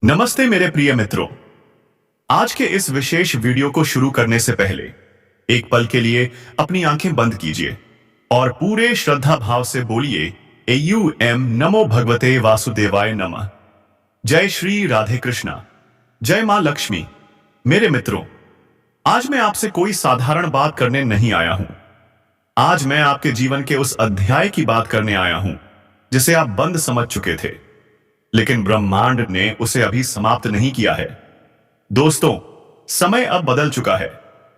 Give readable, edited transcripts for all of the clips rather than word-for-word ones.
नमस्ते मेरे प्रिय मित्रों। आज के इस विशेष वीडियो को शुरू करने से पहले एक पल के लिए अपनी आंखें बंद कीजिए और पूरे श्रद्धा भाव से बोलिए एयू नमो भगवते वासुदेवाय नमः। जय श्री राधे कृष्णा, जय मां लक्ष्मी। मेरे मित्रों, आज मैं आपसे कोई साधारण बात करने नहीं आया हूं। आज मैं आपके जीवन के उस अध्याय की बात करने आया हूं जिसे आप बंद समझ चुके थे, लेकिन ब्रह्मांड ने उसे अभी समाप्त नहीं किया है। दोस्तों, समय अब बदल चुका है,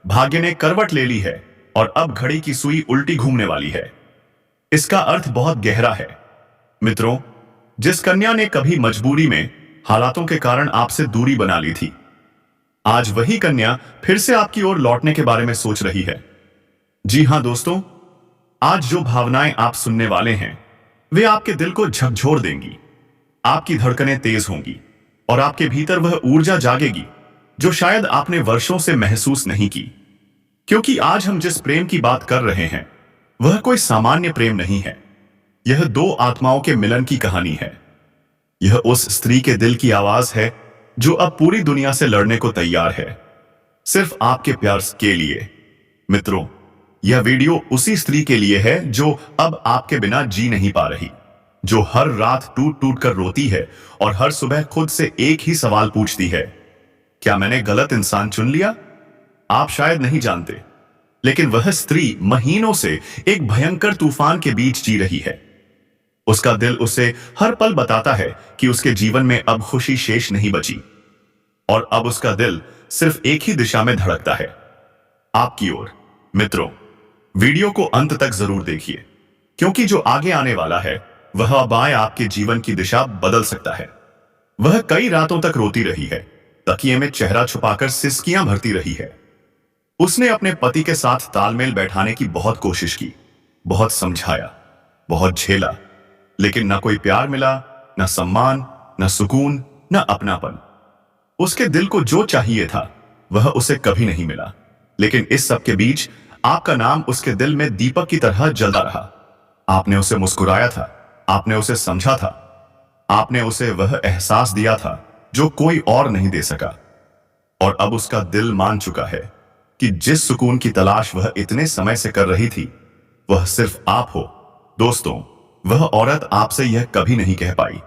भाग्य ने करवट ले ली है और अब घड़ी की सुई उल्टी घूमने वाली है। इसका अर्थ बहुत गहरा है। मित्रों, जिस कन्या ने कभी मजबूरी में, हालातों के कारण आपसे दूरी बना ली थी, आज वही कन्या फिर से आपकी ओर लौटने के बारे में सोच रही है। जी हां दोस्तों, आज जो भावनाएं आप सुनने वाले हैं वे आपके दिल को झकझोर देंगी। आपकी धड़कनें तेज होंगी और आपके भीतर वह ऊर्जा जागेगी जो शायद आपने वर्षों से महसूस नहीं की। क्योंकि आज हम जिस प्रेम की बात कर रहे हैं वह कोई सामान्य प्रेम नहीं है। यह दो आत्माओं के मिलन की कहानी है। यह उस स्त्री के दिल की आवाज है जो अब पूरी दुनिया से लड़ने को तैयार है, सिर्फ आपके प्यार के लिए। मित्रों, यह वीडियो उसी स्त्री के लिए है जो अब आपके बिना जी नहीं पा रही, जो हर रात टूट टूट कर रोती है और हर सुबह खुद से एक ही सवाल पूछती है, क्या मैंने गलत इंसान चुन लिया? आप शायद नहीं जानते, लेकिन वह स्त्री महीनों से एक भयंकर तूफान के बीच जी रही है। उसका दिल उसे हर पल बताता है कि उसके जीवन में अब खुशी शेष नहीं बची, और अब उसका दिल सिर्फ एक ही दिशा में धड़कता है, आपकी ओर। मित्रों, वीडियो को अंत तक जरूर देखिए, क्योंकि जो आगे आने वाला है वह अब आए आपके जीवन की दिशा बदल सकता है। वह कई रातों तक रोती रही है, तकिए में चेहरा छुपाकर सिसकियां भरती रही है। उसने अपने पति के साथ तालमेल बैठाने की बहुत कोशिश की, बहुत समझाया, बहुत झेला, लेकिन न कोई प्यार मिला, न सम्मान, न सुकून, न अपनापन। उसके दिल को जो चाहिए था वह उसे कभी नहीं मिला। लेकिन इस सब के बीच आपका नाम उसके दिल में दीपक की तरह जलता रहा। आपने उसे मुस्कुराया था, आपने उसे समझा था, आपने उसे वह एहसास दिया था जो कोई और नहीं दे सका। और अब उसका दिल मान चुका है कि जिस सुकून की तलाश वह इतने समय से कर रही थी वह सिर्फ आप हो। दोस्तों, वह औरत आपसे यह कभी नहीं कह पाई,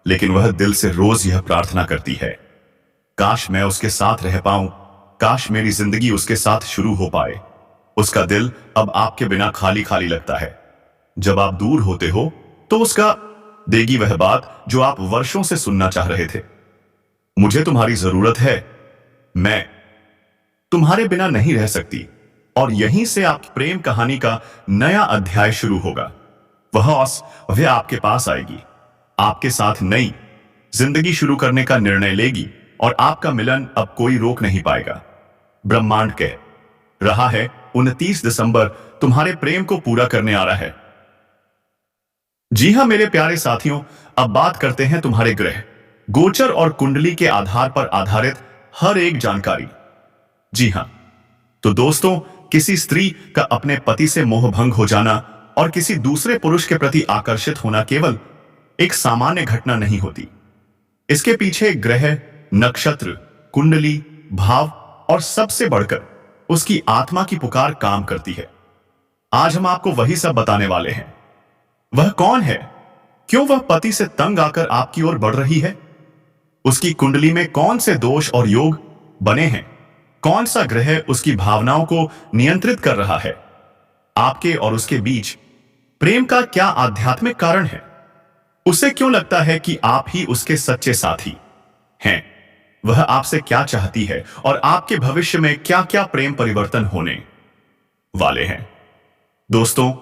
लेकिन वह दिल से रोज यह प्रार्थना करती है, काश मैं उसके साथ रह पाऊं, काश मेरी जिंदगी उसके साथ शुरू हो पाए। उसका दिल अब आपके बिना खाली खाली लगता है। जब आप दूर होते हो तो उसका देगी वह बात जो आप वर्षों से सुनना चाह रहे थे, मुझे तुम्हारी जरूरत है, मैं तुम्हारे बिना नहीं रह सकती। और यहीं से आप प्रेम कहानी का नया अध्याय शुरू होगा। वह आपके पास आएगी, आपके साथ नई जिंदगी शुरू करने का निर्णय लेगी, और आपका मिलन अब कोई रोक नहीं पाएगा। ब्रह्मांड कह रहा है 29 दिसंबर तुम्हारे प्रेम को पूरा करने आ रहा है। जी हां मेरे प्यारे साथियों, अब बात करते हैं तुम्हारे ग्रह, गोचर और कुंडली के आधार पर आधारित हर एक जानकारी। जी हां, तो दोस्तों, किसी स्त्री का अपने पति से मोहभंग हो जाना और किसी दूसरे पुरुष के प्रति आकर्षित होना केवल एक सामान्य घटना नहीं होती। इसके पीछे ग्रह, नक्षत्र, कुंडली, भाव और सबसे बढ़कर उसकी आत्मा की पुकार काम करती है। आज हम आपको वही सब बताने वाले हैं। वह कौन है? क्यों वह पति से तंग आकर आपकी ओर बढ़ रही है? उसकी कुंडली में कौन से दोष और योग बने हैं? कौन सा ग्रह उसकी भावनाओं को नियंत्रित कर रहा है? आपके और उसके बीच प्रेम का क्या आध्यात्मिक कारण है? उसे क्यों लगता है कि आप ही उसके सच्चे साथी हैं? वह आपसे क्या चाहती है और आपके भविष्य में क्या क्या प्रेम परिवर्तन होने वाले हैं? दोस्तों,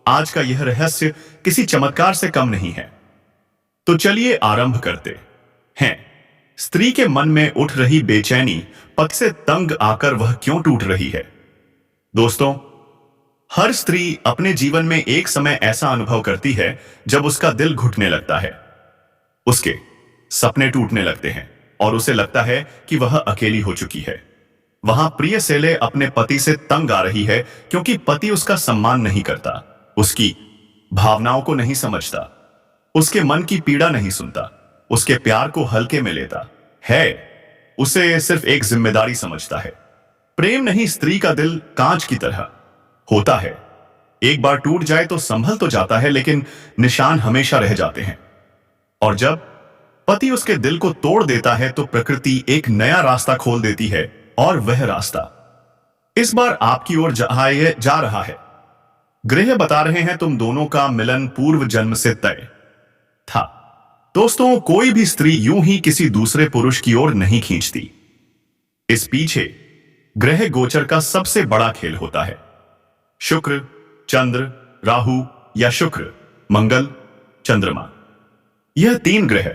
आज का यह रहस्य किसी चमत्कार से कम नहीं है। तो चलिए आरंभ करते हैं। स्त्री के मन में उठ रही बेचैनी, पति से तंग आकर वह क्यों टूट रही है? दोस्तों, हर स्त्री अपने जीवन में एक समय ऐसा अनुभव करती है जब उसका दिल घुटने लगता है, उसके सपने टूटने लगते हैं और उसे लगता है कि वह अकेली हो चुकी है। वहां प्रिय सेले अपने पति से तंग आ रही है क्योंकि पति उसका सम्मान नहीं करता, उसकी भावनाओं को नहीं समझता, उसके मन की पीड़ा नहीं सुनता, उसके प्यार को हल्के में लेता है, उसे सिर्फ एक जिम्मेदारी समझता है। प्रेम नहीं, स्त्री का दिल कांच की तरह होता है, एक बार टूट जाए तो संभल तो जाता है, लेकिन निशान हमेशा रह जाते हैं। और जब पति उसके दिल को तोड़ देता है तो प्रकृति एक नया रास्ता खोल देती है, और वह रास्ता इस बार आपकी ओर जा रहा है। ग्रह बता रहे हैं तुम दोनों का मिलन पूर्व जन्म से तय था। दोस्तों, कोई भी स्त्री यूं ही किसी दूसरे पुरुष की ओर नहीं खींचती। इस पीछे ग्रह गोचर का सबसे बड़ा खेल होता है। शुक्र, चंद्र, राहु या शुक्र, मंगल, चंद्रमा, यह तीन ग्रह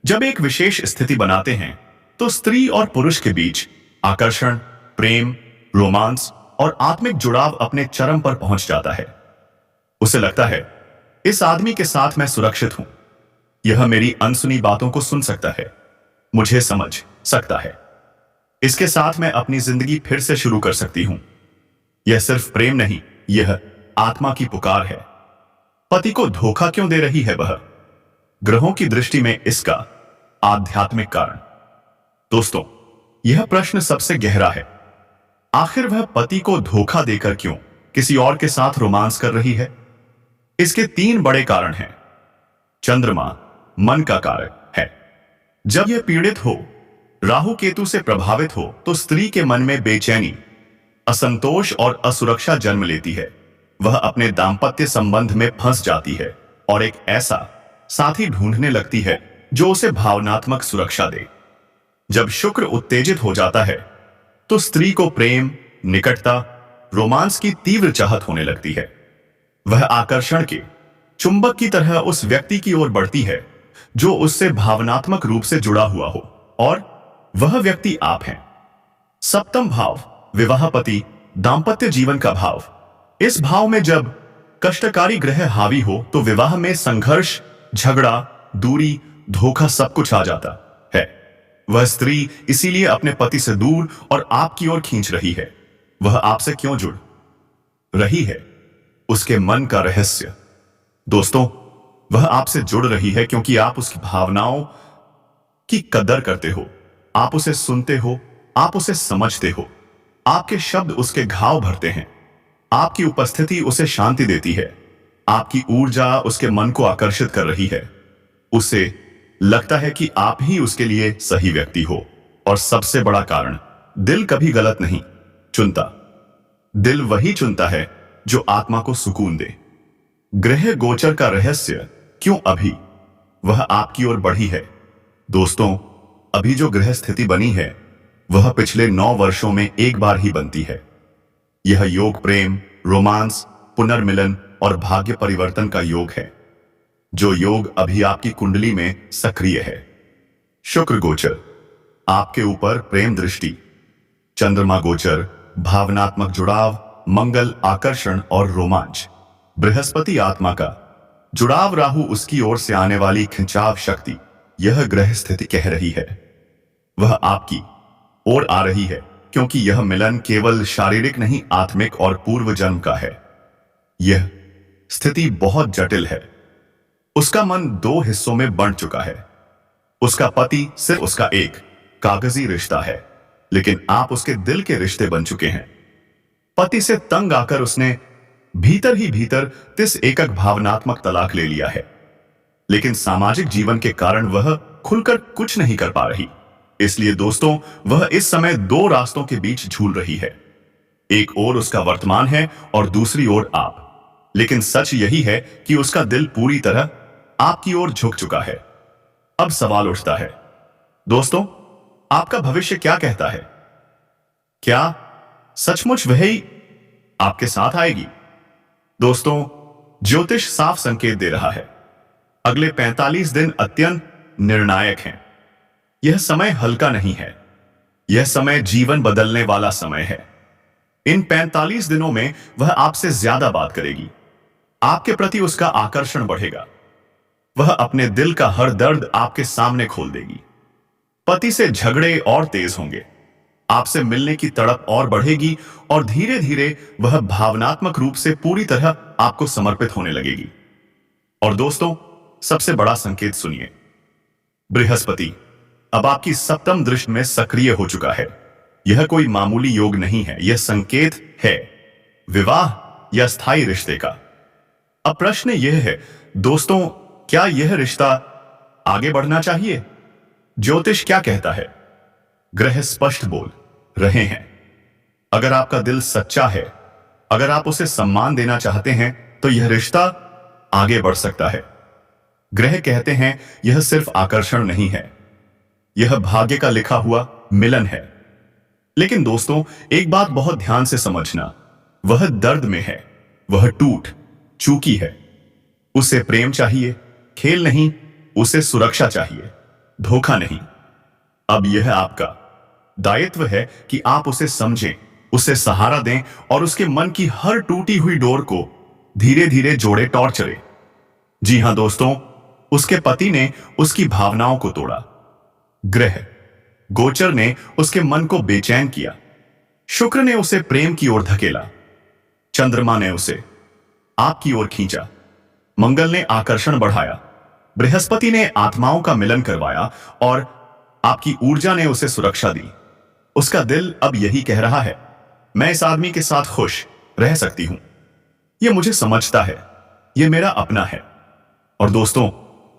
जब एक विशेष स्थिति बनाते हैं तो स्त्री और पुरुष के बीच आकर्षण, प्रेम, रोमांस और आत्मिक जुड़ाव अपने चरम पर पहुंच जाता है। उसे लगता है इस आदमी के साथ मैं सुरक्षित हूं, यह मेरी अनसुनी बातों को सुन सकता है, मुझे समझ सकता है, इसके साथ मैं अपनी जिंदगी फिर से शुरू कर सकती हूं। यह सिर्फ प्रेम नहीं, यह आत्मा की पुकार है। पति को धोखा क्यों दे रही है वह? ग्रहों की दृष्टि में इसका आध्यात्मिक कारण। दोस्तों, यह प्रश्न सबसे गहरा है। आखिर वह पति को धोखा देकर क्यों किसी और के साथ रोमांस कर रही है? इसके तीन बड़े कारण हैं। चंद्रमा मन का कारक है। जब यह पीड़ित हो, राहु केतु से प्रभावित हो, तो स्त्री के मन में बेचैनी, असंतोष और असुरक्षा जन्म लेती है। वह अपने दांपत्य संबंध में फंस जाती है और एक ऐसा साथी ढूंढने लगती है जो उसे भावनात्मक सुरक्षा दे। जब शुक्र उत्तेजित हो जाता है तो स्त्री को प्रेम, निकटता, रोमांस की तीव्र चाहत होने लगती है। वह आकर्षण के चुंबक की तरह उस व्यक्ति की ओर बढ़ती है जो उससे भावनात्मक रूप से जुड़ा हुआ हो, और वह व्यक्ति आप हैं। सप्तम भाव, विवाह, पति, दांपत्य जीवन का भाव। इस भाव में जब कष्टकारी ग्रह हावी हो तो विवाह में संघर्ष, झगड़ा, दूरी, धोखा सब कुछ आ जाता है। वह स्त्री इसीलिए अपने पति से दूर और आपकी ओर खींच रही है। वह आपसे क्यों जुड़ रही है? उसके मन का रहस्य। दोस्तों, वह आपसे जुड़ रही है क्योंकि आप उसकी भावनाओं की कदर करते हो, आप उसे सुनते हो, आप उसे समझते हो। आपके शब्द उसके घाव भरते हैं, आपकी उपस्थिति उसे शांति देती है, आपकी ऊर्जा उसके मन को आकर्षित कर रही है। उसे लगता है कि आप ही उसके लिए सही व्यक्ति हो। और सबसे बड़ा कारण, दिल कभी गलत नहीं चुनता। दिल वही चुनता है जो आत्मा को सुकून दे। ग्रह गोचर का रहस्य क्यों अभी वह आपकी ओर बढ़ी है? दोस्तों, अभी जो ग्रह स्थिति बनी है वह पिछले 9 वर्षों में एक बार ही बनती है। यह योग प्रेम, रोमांस, पुनर्मिलन और भाग्य परिवर्तन का योग है, जो योग अभी आपकी कुंडली में सक्रिय है। शुक्र गोचर आपके ऊपर प्रेम दृष्टि, चंद्रमा गोचर भावनात्मक जुड़ाव, मंगल आकर्षण और रोमांच, बृहस्पति आत्मा का जुड़ाव, राहु उसकी ओर से आने वाली खिंचाव शक्ति। यह ग्रह स्थिति कह रही है वह आपकी ओर आ रही है, क्योंकि यह मिलन केवल शारीरिक नहीं, आत्मिक और पूर्व जन्म का है। यह स्थिति बहुत जटिल है। उसका मन 2 हिस्सों में बंट चुका है। उसका पति सिर्फ उसका एक कागजी रिश्ता है, लेकिन आप उसके दिल के रिश्ते बन चुके हैं। पति से तंग आकर उसने भीतर ही भीतर 30 एकक भावनात्मक तलाक ले लिया है, लेकिन सामाजिक जीवन के कारण वह खुलकर कुछ नहीं कर पा रही। इसलिए दोस्तों, वह इस समय 2 रास्तों के बीच झूल रही है। एक ओर उसका वर्तमान है और दूसरी ओर आप। लेकिन सच यही है कि उसका दिल पूरी तरह आपकी ओर झुक चुका है। अब सवाल उठता है, दोस्तों, आपका भविष्य क्या कहता है? क्या सचमुच वही आपके साथ आएगी? दोस्तों, ज्योतिष साफ संकेत दे रहा है। अगले 45 दिन अत्यंत निर्णायक हैं। यह समय हल्का नहीं है, यह समय जीवन बदलने वाला समय है। इन 45 दिनों में वह आपसे ज्यादा बात करेगी, आपके प्रति उसका आकर्षण बढ़ेगा, वह अपने दिल का हर दर्द आपके सामने खोल देगी। पति से झगड़े और तेज होंगे, आपसे मिलने की तड़प और बढ़ेगी, और धीरे धीरे वह भावनात्मक रूप से पूरी तरह आपको समर्पित होने लगेगी। और दोस्तों, सबसे बड़ा संकेत सुनिए, बृहस्पति अब आपकी सप्तम दृष्टि में सक्रिय हो चुका है। यह कोई मामूली योग नहीं है, यह संकेत है विवाह या स्थायी रिश्ते का। अब प्रश्न यह है दोस्तों, क्या यह रिश्ता आगे बढ़ना चाहिए? ज्योतिष क्या कहता है? ग्रह स्पष्ट बोल रहे हैं। अगर आपका दिल सच्चा है, अगर आप उसे सम्मान देना चाहते हैं, तो यह रिश्ता आगे बढ़ सकता है। ग्रह कहते हैं यह सिर्फ आकर्षण नहीं है, यह भाग्य का लिखा हुआ मिलन है। लेकिन दोस्तों, एक बात बहुत ध्यान से समझना, वह दर्द में है, वह टूट चूकी है। उसे प्रेम चाहिए, खेल नहीं, उसे सुरक्षा चाहिए, धोखा नहीं। अब यह आपका दायित्व है कि आप उसे समझें, उसे सहारा दें और उसके मन की हर टूटी हुई डोर को धीरे धीरे जोड़े टॉर्चरे। जी हां दोस्तों, उसके पति ने उसकी भावनाओं को तोड़ा, ग्रह गोचर ने उसके मन को बेचैन किया, शुक्र ने उसे प्रेम की ओर धकेला, चंद्रमा ने उसे आपकी ओर खींचा, मंगल ने आकर्षण बढ़ाया, बृहस्पति ने आत्माओं का मिलन करवाया और आपकी ऊर्जा ने उसे सुरक्षा दी। उसका दिल अब यही कह रहा है, मैं इस आदमी के साथ खुश रह सकती हूं, यह मुझे समझता है, यह मेरा अपना है। और दोस्तों,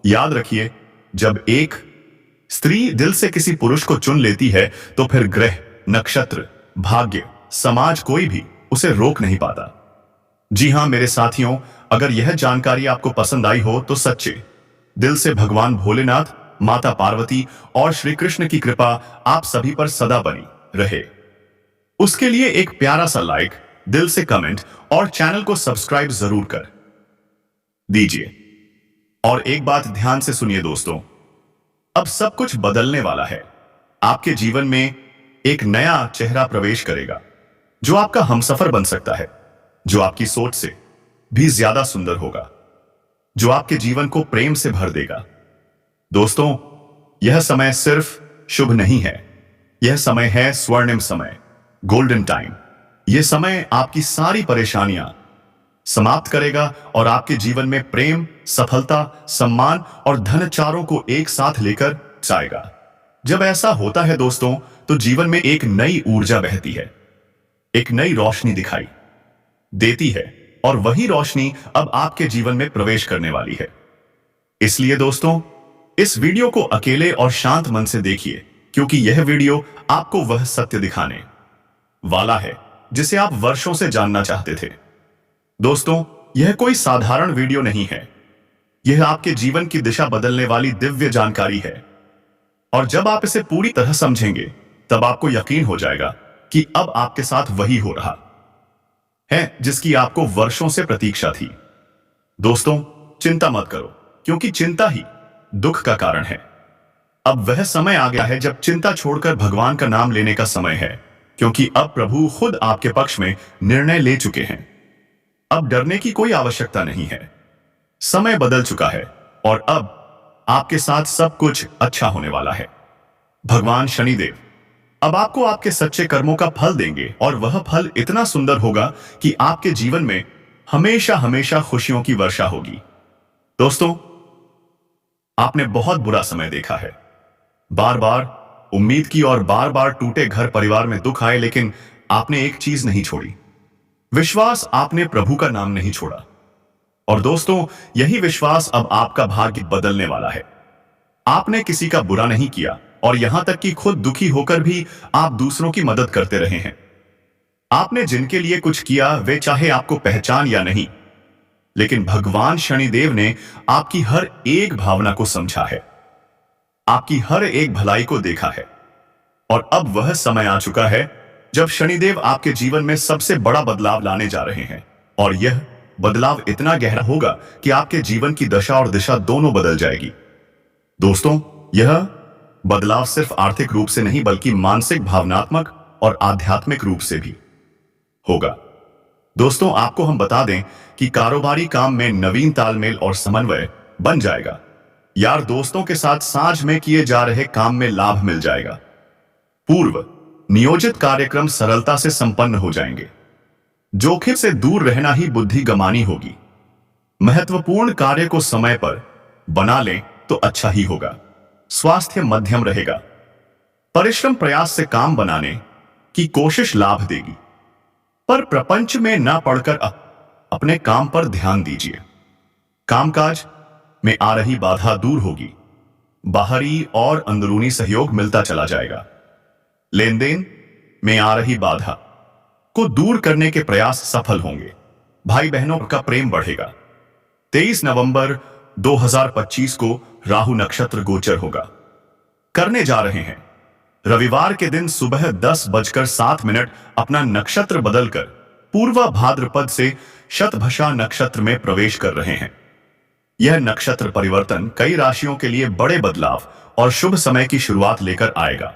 याद रखिए, जब एक स्त्री दिल से किसी पुरुष को चुन लेती है, तो फिर ग्रह, नक्षत्र, भाग्य, समाज कोई भी उसे रोक नहीं पाता। जी हां मेरे साथियों, अगर यह जानकारी आपको पसंद आई हो तो सच्चे दिल से भगवान भोलेनाथ, माता पार्वती और श्री कृष्ण की कृपा आप सभी पर सदा बनी रहे। उसके लिए एक प्यारा सा लाइक, दिल से कमेंट और चैनल को सब्सक्राइब जरूर कर दीजिए। और एक बात ध्यान से सुनिए दोस्तों, अब सब कुछ बदलने वाला है। आपके जीवन में एक नया चेहरा प्रवेश करेगा, जो आपका हमसफर बन सकता है, जो आपकी सोच से भी ज्यादा सुंदर होगा, जो आपके जीवन को प्रेम से भर देगा। दोस्तों, यह समय सिर्फ शुभ नहीं है, यह समय है स्वर्णिम समय, गोल्डन टाइम। यह समय आपकी सारी परेशानियां समाप्त करेगा और आपके जीवन में प्रेम, सफलता, सम्मान और धन चारों को एक साथ लेकर जाएगा। जब ऐसा होता है दोस्तों, तो जीवन में एक नई ऊर्जा बहती है, एक नई रोशनी दिखाई देती है और वही रोशनी अब आपके जीवन में प्रवेश करने वाली है। इसलिए दोस्तों, इस वीडियो को अकेले और शांत मन से देखिए, क्योंकि यह वीडियो आपको वह सत्य दिखाने वाला है जिसे आप वर्षों से जानना चाहते थे। दोस्तों, यह कोई साधारण वीडियो नहीं है, यह आपके जीवन की दिशा बदलने वाली दिव्य जानकारी है। और जब आप इसे पूरी तरह समझेंगे, तब आपको यकीन हो जाएगा कि अब आपके साथ वही हो रहा है जिसकी आपको वर्षों से प्रतीक्षा थी। दोस्तों, चिंता मत करो, क्योंकि चिंता ही दुख का कारण है। अब वह समय आ गया है जब चिंता छोड़कर भगवान का नाम लेने का समय है, क्योंकि अब प्रभु खुद आपके पक्ष में निर्णय ले चुके हैं। अब डरने की कोई आवश्यकता नहीं है, समय बदल चुका है और अब आपके साथ सब कुछ अच्छा होने वाला है। भगवान शनिदेव अब आपको आपके सच्चे कर्मों का फल देंगे और वह फल इतना सुंदर होगा कि आपके जीवन में हमेशा हमेशा खुशियों की वर्षा होगी। दोस्तों, आपने बहुत बुरा समय देखा है, बार बार उम्मीद की और बार बार टूटे घर परिवार में दुख आए, लेकिन आपने एक चीज नहीं छोड़ी, विश्वास। आपने प्रभु का नाम नहीं छोड़ा। और दोस्तों, यही विश्वास अब आपका भाग्य बदलने वाला है। आपने किसी का बुरा नहीं किया और यहां तक कि खुद दुखी होकर भी आप दूसरों की मदद करते रहे हैं। आपने जिनके लिए कुछ किया, वे चाहे आपको पहचान या नहीं, लेकिन भगवान शनिदेव ने आपकी हर एक भावना को समझा है, आपकी हर एक भलाई को देखा है। और अब वह समय आ चुका है जब शनिदेव आपके जीवन में सबसे बड़ा बदलाव लाने जा रहे हैं। और यह बदलाव इतना गहरा होगा कि आपके जीवन की दशा और दिशा दोनों बदल जाएगी। दोस्तों, यह बदलाव सिर्फ आर्थिक रूप से नहीं, बल्कि मानसिक, भावनात्मक और आध्यात्मिक रूप से भी होगा। दोस्तों, आपको हम बता दें कि कारोबारी काम में नवीन तालमेल और समन्वय बन जाएगा। यार दोस्तों के साथ साझ में किए जा रहे काम में लाभ मिल जाएगा। पूर्व नियोजित कार्यक्रम सरलता से संपन्न हो जाएंगे। जोखिम से दूर रहना ही बुद्धि गमानी होगी। महत्वपूर्ण कार्य को समय पर बना लें तो अच्छा ही होगा। स्वास्थ्य मध्यम रहेगा। परिश्रम प्रयास से काम बनाने की कोशिश लाभ देगी, पर प्रपंच में न पड़कर अपने काम पर ध्यान दीजिए। कामकाज में आ रही बाधा दूर होगी। बाहरी और अंदरूनी सहयोग मिलता चला जाएगा। लेन देन में आ रही बाधा को दूर करने के प्रयास सफल होंगे। भाई बहनों का प्रेम बढ़ेगा। 23 नवंबर 2025 को राहु नक्षत्र गोचर होगा करने जा रहे हैं। रविवार के दिन सुबह 10:07 अपना नक्षत्र बदलकर पूर्वा भाद्रपद से शतभिषा नक्षत्र में प्रवेश कर रहे हैं। यह नक्षत्र परिवर्तन कई राशियों के लिए बड़े बदलाव और शुभ समय की शुरुआत लेकर आएगा।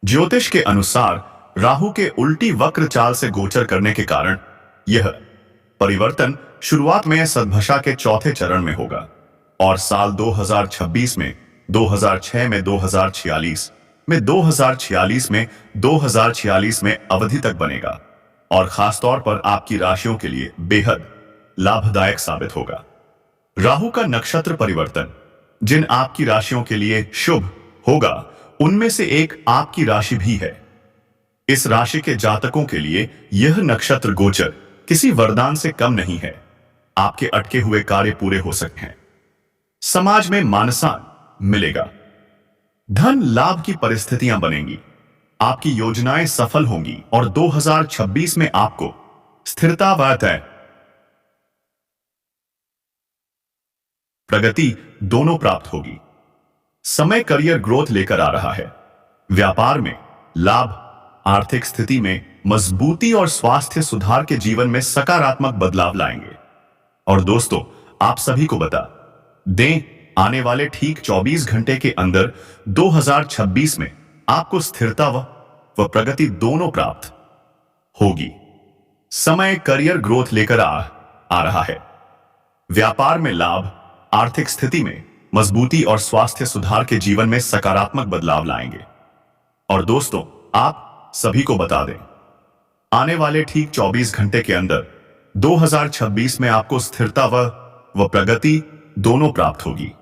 ज्योतिष के अनुसार राहु के उल्टी वक्र चाल से गोचर करने के कारण यह परिवर्तन शुरुआत में सतभिषा के चौथे चरण में होगा और साल 2026 में, 2006 में, 2046 में, 2046 में, 2046 में अवधि तक बनेगा और खासतौर पर आपकी राशियों के लिए बेहद लाभदायक साबित होगा। राहु का नक्षत्र परिवर्तन जिन आपकी राशियों के लिए शुभ होगा उनमें से एक आपकी राशि भी है। इस राशि के जातकों के लिए यह नक्षत्र गोचर किसी वरदान से कम नहीं है। आपके अटके हुए कार्य पूरे हो सकते हैं। समाज में मान सम्मान मिलेगा। धन लाभ की परिस्थितियां बनेंगी। आपकी योजनाएं सफल होंगी और 2026 में आपको स्थिरता व प्रगति दोनों प्राप्त होगी। समय करियर ग्रोथ लेकर आ रहा है। व्यापार में लाभ, आर्थिक स्थिति में मजबूती और स्वास्थ्य सुधार के जीवन में सकारात्मक बदलाव लाएंगे। और दोस्तों, आप सभी को बता दें, आने वाले ठीक 24 घंटे के अंदर 2026 में आपको स्थिरता व प्रगति दोनों प्राप्त होगी। समय करियर ग्रोथ लेकर आ रहा है। व्यापार में लाभ, आर्थिक स्थिति में मजबूती और स्वास्थ्य सुधार के जीवन में सकारात्मक बदलाव लाएंगे। और दोस्तों, आप सभी को बता दें, आने वाले ठीक 24 घंटे के अंदर 2026 में आपको स्थिरता व प्रगति दोनों प्राप्त होगी।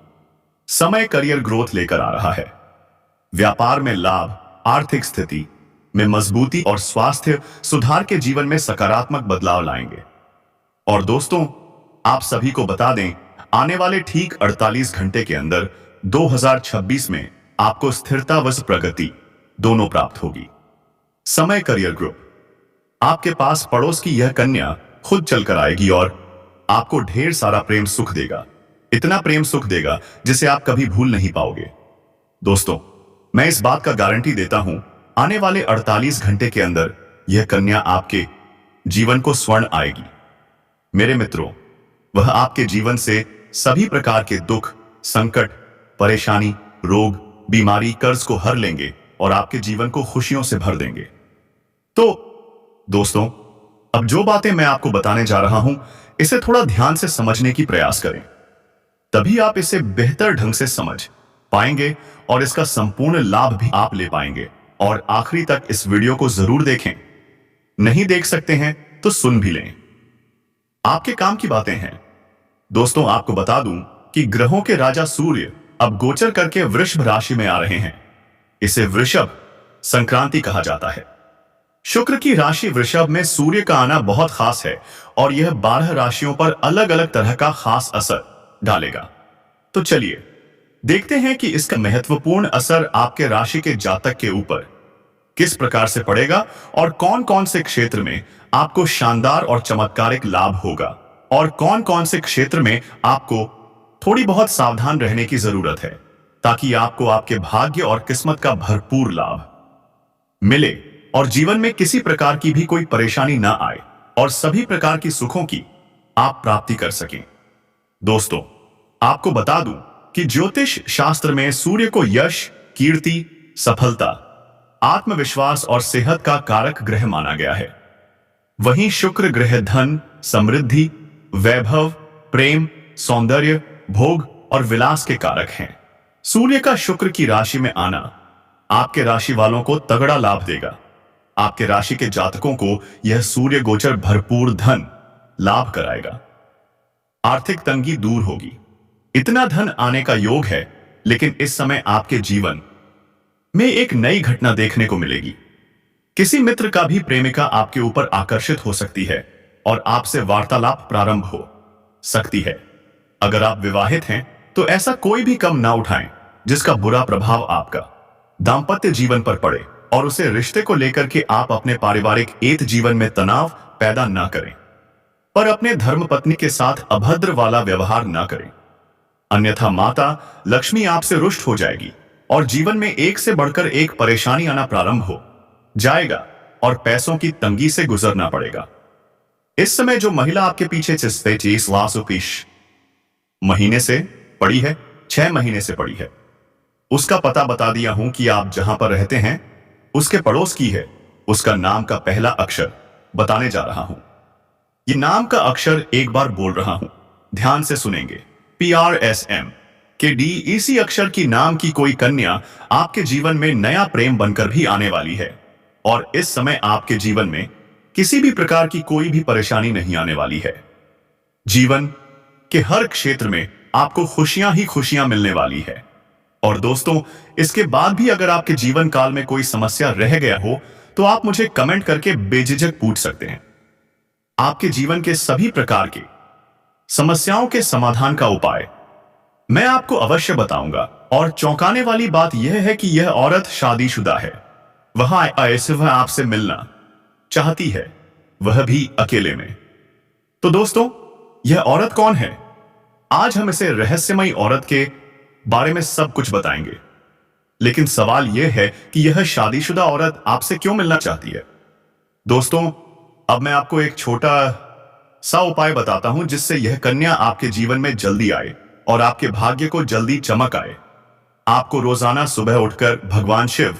समय करियर ग्रोथ लेकर आ रहा है। व्यापार में लाभ, आर्थिक स्थिति में मजबूती और स्वास्थ्य सुधार के जीवन में सकारात्मक बदलाव लाएंगे। और दोस्तों, आप सभी को बता दें, आने वाले ठीक 48 घंटे के अंदर 2026 में आपको स्थिरता व प्रगति दोनों प्राप्त होगी। समय करियर ग्रुप, आपके पास पड़ोस की यह कन्या खुद चलकर आएगी और आपको ढेर सारा प्रेम सुख देगा। इतना प्रेम सुख देगा जिसे आप कभी भूल नहीं पाओगे। दोस्तों, मैं इस बात का गारंटी देता हूं, आने वाले 48 घंटे के अंदर यह कन्या आपके जीवन को स्वर्ण आएगी। मेरे मित्रों, वह आपके जीवन से सभी प्रकार के दुख, संकट, परेशानी, रोग, बीमारी, कर्ज को हर लेंगे और आपके जीवन को खुशियों से भर देंगे। तो दोस्तों, अब जो बातें मैं आपको बताने जा रहा हूं, इसे थोड़ा ध्यान से समझने की प्रयास करें, तभी आप इसे बेहतर ढंग से समझ पाएंगे और इसका संपूर्ण लाभ भी आप ले पाएंगे। और आखिरी तक इस वीडियो को जरूर देखें। नहीं देख सकते हैं तो सुन भी लें। आपके काम की बातें हैं। दोस्तों, आपको बता दूं कि ग्रहों के राजा सूर्य अब गोचर करके वृषभ राशि में आ रहे हैं। इसे वृषभ संक्रांति कहा जाता है। शुक्र की राशि वृषभ में सूर्य का आना बहुत खास है और यह 12 राशियों पर अलग अलग तरह का खास असर डालेगा। तो चलिए देखते हैं कि इसका महत्वपूर्ण असर आपके राशि के जातक के ऊपर किस प्रकार से पड़ेगा और कौन कौन से क्षेत्र में आपको शानदार और चमत्कारिक लाभ होगा और कौन कौन से क्षेत्र में आपको थोड़ी बहुत सावधान रहने की जरूरत है, ताकि आपको आपके भाग्य और किस्मत का भरपूर लाभ मिले और जीवन में किसी प्रकार की भी कोई परेशानी ना आए और सभी प्रकार की सुखों की आप प्राप्ति कर सकें। दोस्तों, आपको बता दूं कि ज्योतिष शास्त्र में सूर्य को यश, कीर्ति, सफलता, आत्मविश्वास और सेहत का कारक ग्रह माना गया है। वहीं शुक्र ग्रह धन, समृद्धि, वैभव, प्रेम, सौंदर्य, भोग और विलास के कारक हैं। सूर्य का शुक्र की राशि में आना आपके राशि वालों को तगड़ा लाभ देगा। आपके राशि के जातकों को यह सूर्य गोचर भरपूर धन लाभ कराएगा। आर्थिक तंगी दूर होगी। इतना धन आने का योग है लेकिन इस समय आपके जीवन में एक नई घटना देखने को मिलेगी। किसी मित्र का भी प्रेमिका आपके ऊपर आकर्षित हो सकती है और आपसे वार्तालाप प्रारंभ हो सकती है। अगर आप विवाहित हैं तो ऐसा कोई भी कदम ना उठाएं जिसका बुरा प्रभाव आपका दाम्पत्य जीवन पर पड़े और उसे रिश्ते को लेकर के आप अपने पारिवारिक एत जीवन में तनाव पैदा ना करें। पर अपने धर्मपत्नी के साथ अभद्र वाला व्यवहार ना करें, अन्यथा माता लक्ष्मी आपसे रुष्ट हो जाएगी और जीवन में एक से बढ़कर एक परेशानी आना प्रारंभ हो जाएगा और पैसों की तंगी से गुजरना पड़ेगा। इस समय जो महिला आपके पीछे 30 महीने से पड़ी है, 6 महीने से पड़ी है, उसका पता बता दिया हूं कि आप जहां पर रहते हैं उसके पड़ोस की है। उसका नाम का पहला अक्षर बताने जा रहा हूं। ये नाम का अक्षर एक बार बोल रहा हूं, ध्यान से सुनेंगे। PRSM इसी अक्षर की नाम की कोई कन्या आपके जीवन में नया प्रेम बनकर भी आने वाली है और इस समय आपके जीवन में किसी भी प्रकार की कोई भी परेशानी नहीं आने वाली है। जीवन के हर क्षेत्र में आपको खुशियां ही खुशियां मिलने वाली है। और दोस्तों, इसके बाद भी अगर आपके जीवन काल में कोई समस्या रह गया हो तो आप मुझे कमेंट करके बेझिझक पूछ सकते हैं। आपके जीवन के सभी प्रकार की समस्याओं के समाधान का उपाय मैं आपको अवश्य बताऊंगा। और चौंकाने वाली बात यह है कि यह औरत शादीशुदा है। वह आपसे मिलना चाहती है, वह भी अकेले में। तो दोस्तों, यह औरत कौन है? आज हम इसे रहस्यमयी औरत के बारे में सब कुछ बताएंगे। लेकिन सवाल यह है कि यह शादीशुदा औरत आपसे क्यों मिलना चाहती है? दोस्तों, अब मैं आपको एक छोटा सा उपाय बताता हूं जिससे यह कन्या आपके जीवन में जल्दी आए और आपके भाग्य को जल्दी चमक आए। आपको रोजाना सुबह उठकर भगवान शिव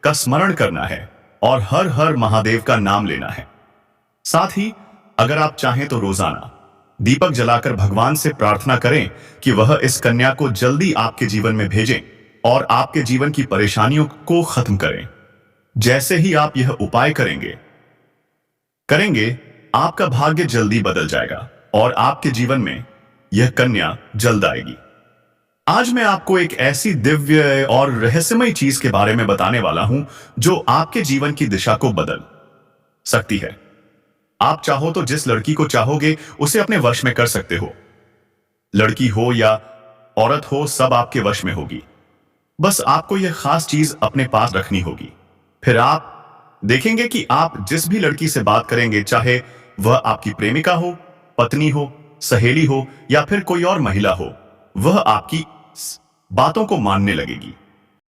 का स्मरण करना है और हर हर महादेव का नाम लेना है। साथ ही अगर आप चाहें तो रोजाना दीपक जलाकर भगवान से प्रार्थना करें कि वह इस कन्या को जल्दी आपके जीवन में भेजें और आपके जीवन की परेशानियों को खत्म करें। जैसे ही आप यह उपाय करेंगे आपका भाग्य जल्दी बदल जाएगा और आपके जीवन में यह कन्या जल्द आएगी। आज मैं आपको एक ऐसी दिव्य और रहस्यमय चीज के बारे में बताने वाला हूं जो आपके जीवन की दिशा को बदल सकती है। आप चाहो तो जिस लड़की को चाहोगे उसे अपने वश में कर सकते हो। लड़की हो या औरत हो, सब आपके वश में होगी। बस आपको यह खास चीज अपने पास रखनी होगी। फिर आप देखेंगे कि आप जिस भी लड़की से बात करेंगे, चाहे वह आपकी प्रेमिका हो, पत्नी हो, सहेली हो या फिर कोई और महिला हो, वह आपकी बातों को मानने लगेगी।